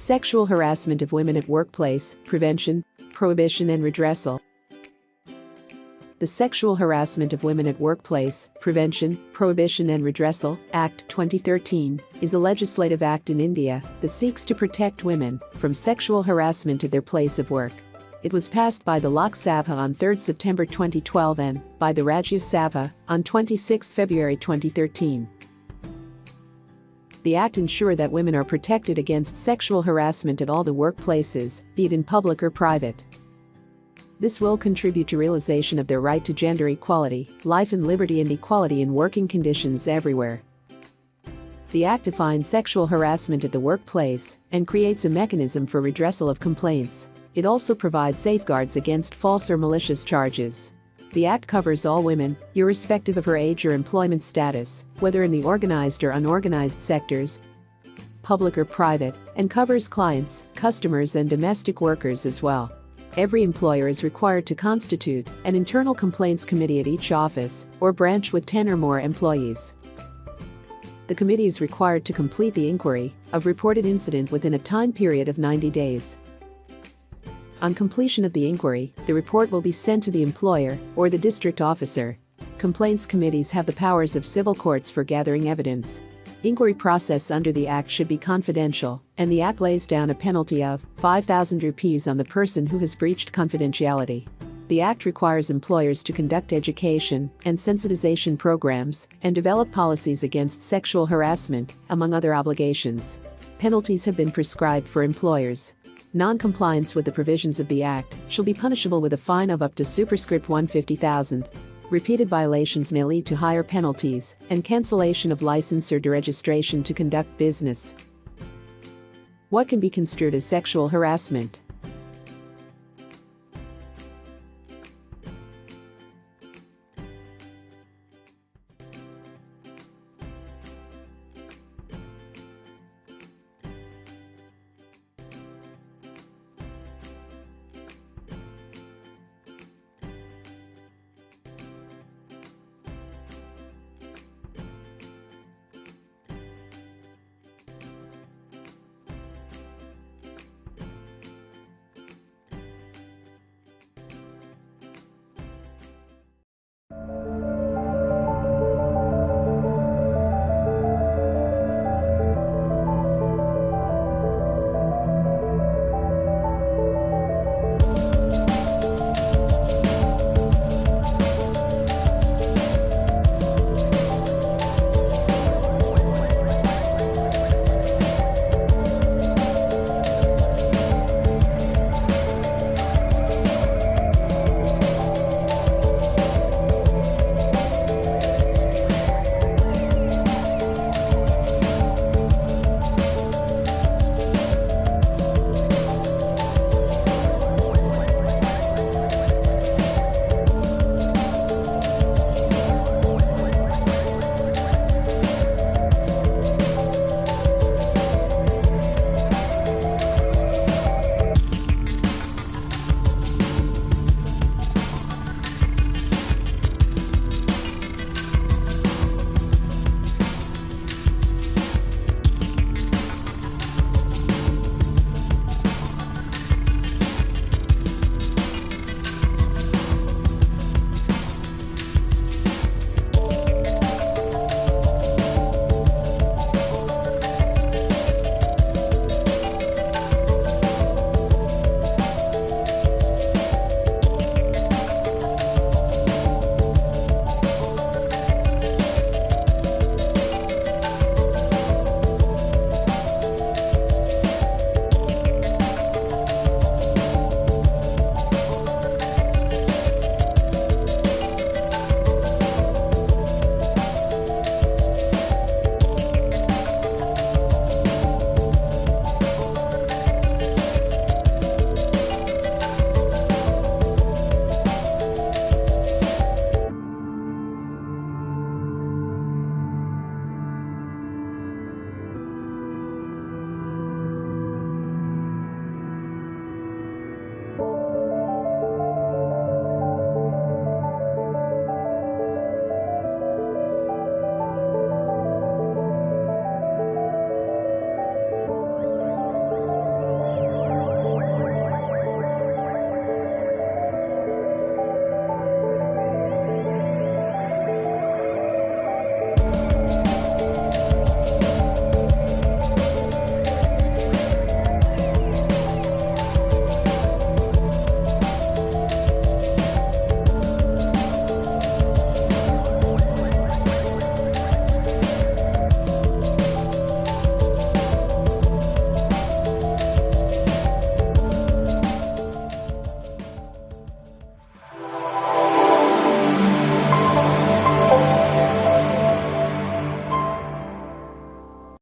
Sexual harassment of women at workplace, prevention, prohibition and redressal. The Sexual Harassment of Women at Workplace, Prevention, Prohibition and Redressal Act 2013 is a legislative act in India that seeks to protect women from sexual harassment at their place of work. It was passed by the Lok Sabha on 3 September 2012 and by the Rajya Sabha on 26 February 2013. The act ensures that women are protected against sexual harassment at all the workplaces, be it in public or private. This will contribute to realization of their right to gender equality, life and liberty and equality in working conditions everywhere. The act defines sexual harassment at the workplace and creates a mechanism for redressal of complaints. It also provides safeguards against false or malicious charges. The act covers all women, irrespective of her age or employment status, whether in the organized or unorganized sectors, public or private, and covers clients, customers and domestic workers as well. Every employer is required to constitute an internal complaints committee at each office or branch with 10 or more employees. The committee is required to complete the inquiry of reported incident within a time period of 90 days. On completion of the inquiry, the report will be sent to the employer or the district officer. Complaints committees have the powers of civil courts for gathering evidence. Inquiry process under the Act should be confidential, and the Act lays down a penalty of 5,000 rupees on the person who has breached confidentiality. The Act requires employers to conduct education and sensitization programs and develop policies against sexual harassment, among other obligations. Penalties have been prescribed for employers. Non-compliance with the provisions of the Act shall be punishable with a fine of up to superscript 150,000. Repeated violations may lead to higher penalties and cancellation of license or deregistration to conduct business. What can be construed as sexual harassment?